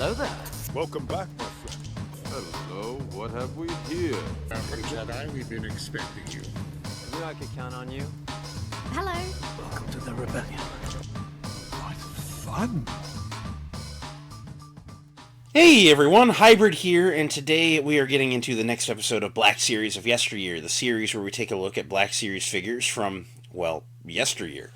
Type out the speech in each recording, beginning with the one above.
Hello there. Welcome back, my friend. Hello, what have we here? Jedi, we've been expecting you. Knew I could count on you. Hello. Welcome to the rebellion. What fun! Hey everyone, Hybrid here, and today we are getting into the next episode of Black Series of Yesteryear, the series where we take a look at Black Series figures from, well, yesteryear.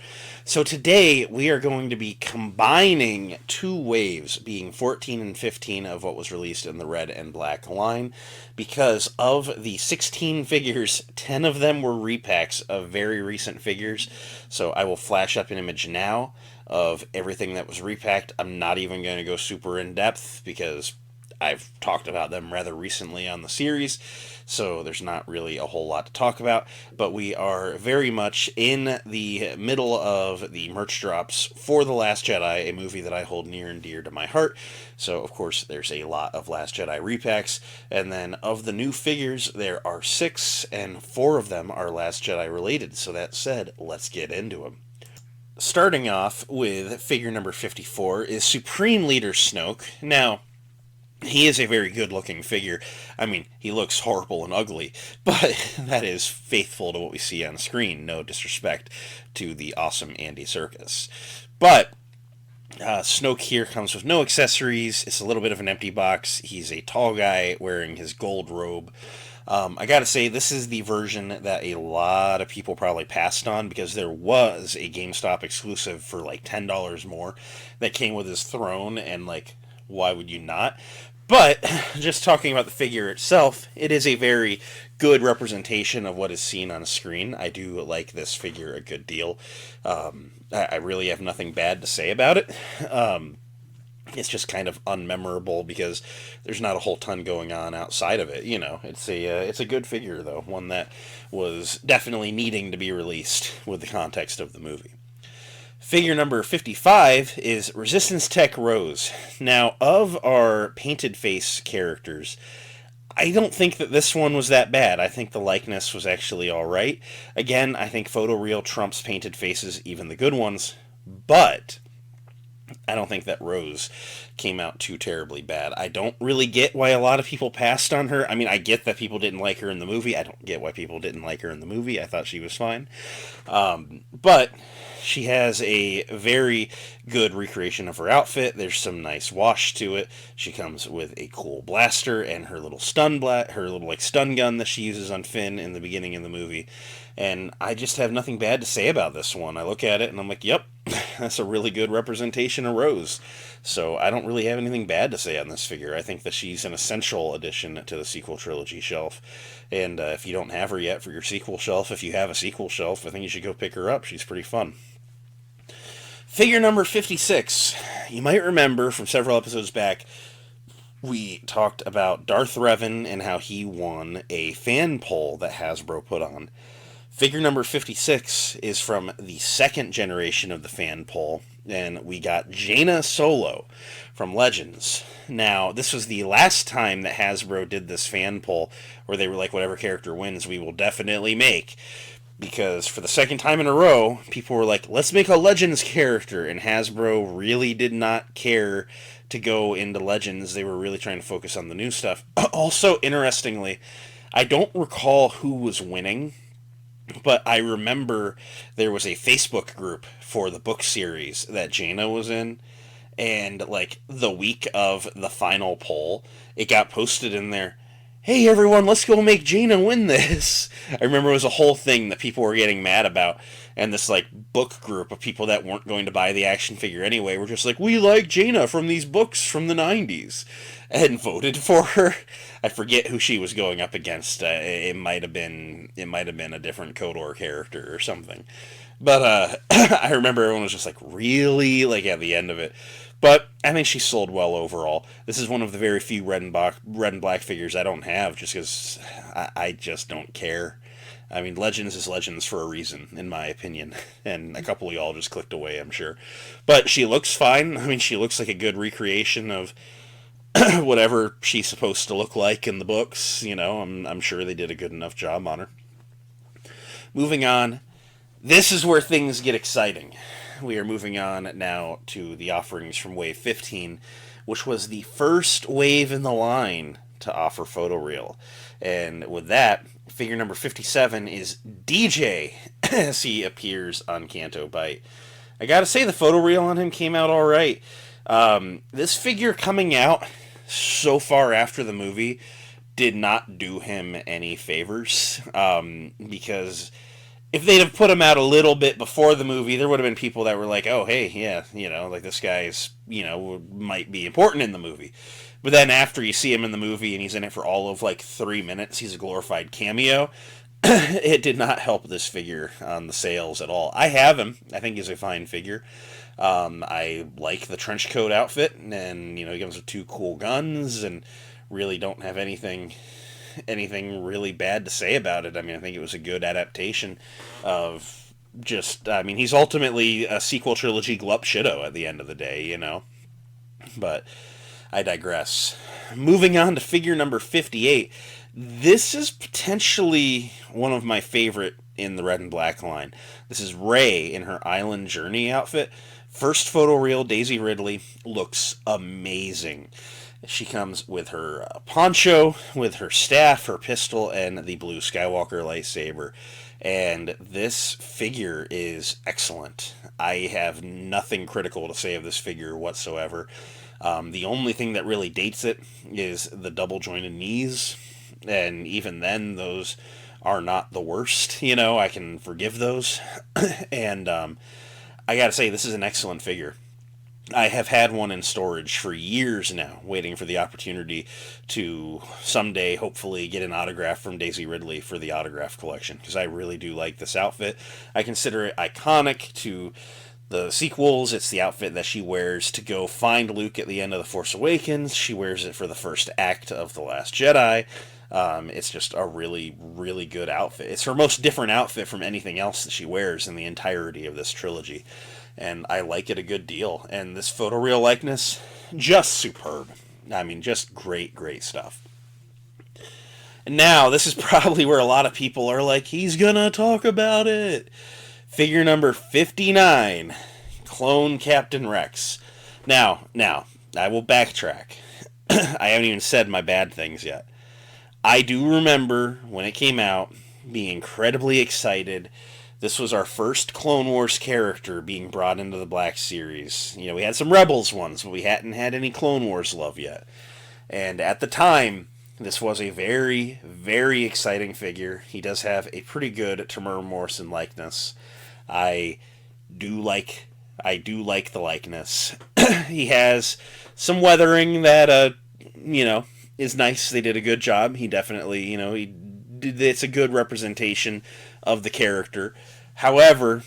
So today we are going to be combining two waves, being 14 and 15 of what was released in the red and black line, because of the 16 figures, 10 of them were repacks of very recent figures. So I will flash up an image now of everything that was repacked. I'm not even going to go super in depth because I've talked about them rather recently on the series, so there's not really a whole lot to talk about, but we are very much in the middle of the merch drops for The Last Jedi, a movie that I hold near and dear to my heart. So of course there's a lot of Last Jedi repacks, and then of the new figures there are 6, and 4 of them are Last Jedi related. So that said, let's get into them. Starting off with figure number 54 is Supreme Leader Snoke. Now, he is a very good-looking figure. I mean, he looks horrible and ugly, but that is faithful to what we see on screen. No disrespect to the awesome Andy Serkis. But Snoke here comes with no accessories. It's a little bit of an empty box. He's a tall guy wearing his gold robe. I gotta say, this is the version that a lot of people probably passed on, because there was a GameStop exclusive for like $10 more that came with his throne, and like, why would you not? But, just talking about the figure itself, it is a very good representation of what is seen on screen. I do like this figure a good deal. I really have nothing bad to say about it. It's just kind of unmemorable because there's not a whole ton going on outside of it. You know, it's a good figure, though. One that was definitely needing to be released with the context of the movie. Figure number 55 is Resistance Tech Rose. Now, of our painted face characters, I don't think that this one was that bad. I think the likeness was actually alright. Again, I think photoreal trumps painted faces, even the good ones, but I don't think that Rose came out too terribly bad. I don't really get why a lot of people passed on her. I mean, I get that people didn't like her in the movie. I don't get why people didn't like her in the movie. I thought she was fine. But she has a very good recreation of her outfit. There's some nice wash to it. She comes with a cool blaster and her little stun gun that she uses on Finn in the beginning of the movie. And I just have nothing bad to say about this one. I look at it and I'm like, yep, that's a really good representation of Rose. So I don't really have anything bad to say on this figure. I think that she's an essential addition to the sequel trilogy shelf. And if you don't have her yet for your sequel shelf, if you have a sequel shelf, I think you should go pick her up. She's pretty fun. Figure number 56. You might remember from several episodes back, we talked about Darth Revan and how he won a fan poll that Hasbro put on. Figure number 56 is from the second generation of the fan poll, and we got Jaina Solo from Legends. Now, this was the last time that Hasbro did this fan poll, where they were like, whatever character wins, we will definitely make. Because for the second time in a row, people were like, let's make a Legends character, and Hasbro really did not care to go into Legends. They were really trying to focus on the new stuff. Also, interestingly, I don't recall who was winning, but I remember there was a Facebook group for the book series that Jaina was in, and like the week of the final poll, it got posted in there, hey everyone, let's go make Jaina win this. I remember it was a whole thing that people were getting mad about, and this like book group of people that weren't going to buy the action figure anyway were just like, we like Jaina from these books from the 90s, and voted for her. I forget who she was going up against. It might have been a different KOTOR character or something. But I remember everyone was just like, really? Like at the end of it. But I think she sold well overall. This is one of the very few red and black figures I don't have, just because I just don't care. I mean, Legends is Legends for a reason, in my opinion. And a couple of y'all just clicked away, I'm sure. But she looks fine. I mean, she looks like a good recreation of whatever she's supposed to look like in the books. You know, I'm sure they did a good enough job on her. Moving on. This is where things get exciting. We are moving on now to the offerings from Wave 15, which was the first wave in the line to offer photoreal. And with that, figure number 57 is DJ as he appears on Canto Bite. I gotta say, the photoreal on him came out alright. This figure coming out so far after the movie did not do him any favors, because if they'd have put him out a little bit before the movie, there would have been people that were like, oh, hey, yeah, like this guy's, might be important in the movie. But then after you see him in the movie and he's in it for all of 3 minutes, he's a glorified cameo. It did not help this figure on the sales at all. I have him. I think he's a fine figure. I like the trench coat outfit, and he comes with 2 cool guns, and really don't have anything really bad to say about it. I mean, I think it was a good adaptation of he's ultimately a sequel trilogy Glup Shido at the end of the day, But I digress. Moving on to figure number 58. This is potentially one of my favorite in the red and black line. This is Rey in her Island Journey outfit. First photoreal Daisy Ridley, looks amazing. She comes with her poncho, with her staff, her pistol, and the blue Skywalker lightsaber. And this figure is excellent. I have nothing critical to say of this figure whatsoever. The only thing that really dates it is the double jointed knees. And even then, those are not the worst. I can forgive those. And I gotta say, this is an excellent figure. I have had one in storage for years now, waiting for the opportunity to someday hopefully get an autograph from Daisy Ridley for the autograph collection, because I really do like this outfit. I consider it iconic to the sequels. It's the outfit that she wears to go find Luke at the end of The Force Awakens. She wears it for the first act of The Last Jedi. It's just a really, really good outfit. It's her most different outfit from anything else that she wears in the entirety of this trilogy. And I like it a good deal. And this photoreal likeness, just superb. I mean, just great, great stuff. And now, this is probably where a lot of people are like, he's gonna talk about it. Figure number 59, Clone Captain Rex. Now, I will backtrack. I haven't even said my bad things yet. I do remember when it came out, being incredibly excited. This was our first Clone Wars character being brought into the Black Series. We had some Rebels ones, but we hadn't had any Clone Wars love yet. And at the time, this was a very, very exciting figure. He does have a pretty good Tamura Morrison likeness. I do like the likeness. He has some weathering that, is nice. They did a good job. He definitely, it's a good representation of the character. However,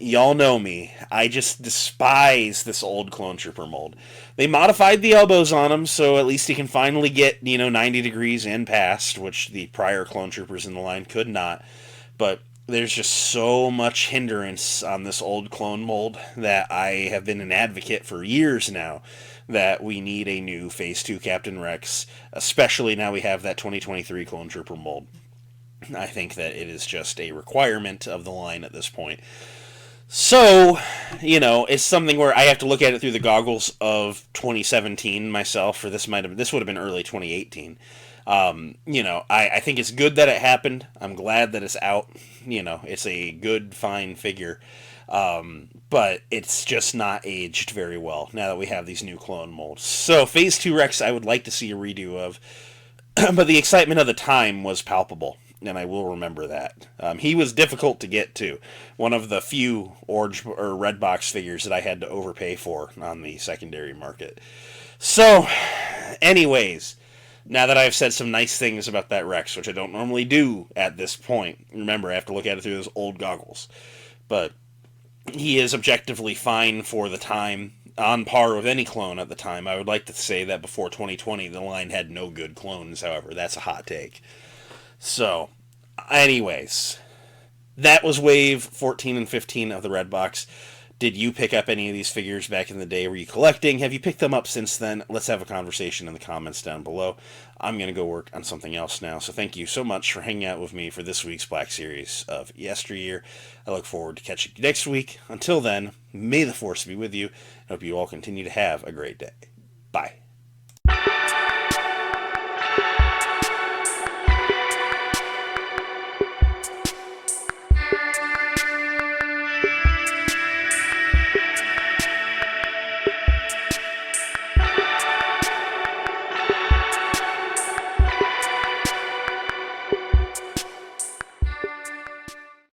y'all know me. I just despise this old Clone Trooper mold. They modified the elbows on him, so at least he can finally get, 90 degrees and past, which the prior Clone Troopers in the line could not. But there's just so much hindrance on this old clone mold that I have been an advocate for years now that we need a new Phase 2 Captain Rex, especially now we have that 2023 Clone Trooper mold. I think that it is just a requirement of the line at this point. So, it's something where I have to look at it through the goggles of 2017 myself, or this would have been early 2018. I think it's good that it happened. I'm glad that it's out. It's a good, fine figure. But it's just not aged very well now that we have these new clone molds. So, Phase 2 Rex I would like to see a redo of, but the excitement of the time was palpable, and I will remember that. He was difficult to get to. One of the few orange or red box figures that I had to overpay for on the secondary market. So, anyways, now that I've said some nice things about that Rex, which I don't normally do at this point, remember, I have to look at it through those old goggles. But he is objectively fine for the time, on par with any clone at the time. I would like to say that before 2020, the line had no good clones, however. That's a hot take. So, anyways, that was Wave 14 and 15 of the Red Box. Did you pick up any of these figures back in the day? Were you collecting? Have you picked them up since then? Let's have a conversation in the comments down below. I'm going to go work on something else now. So thank you so much for hanging out with me for this week's Black Series of Yesteryear. I look forward to catching you next week. Until then, may the Force be with you. I hope you all continue to have a great day. Bye.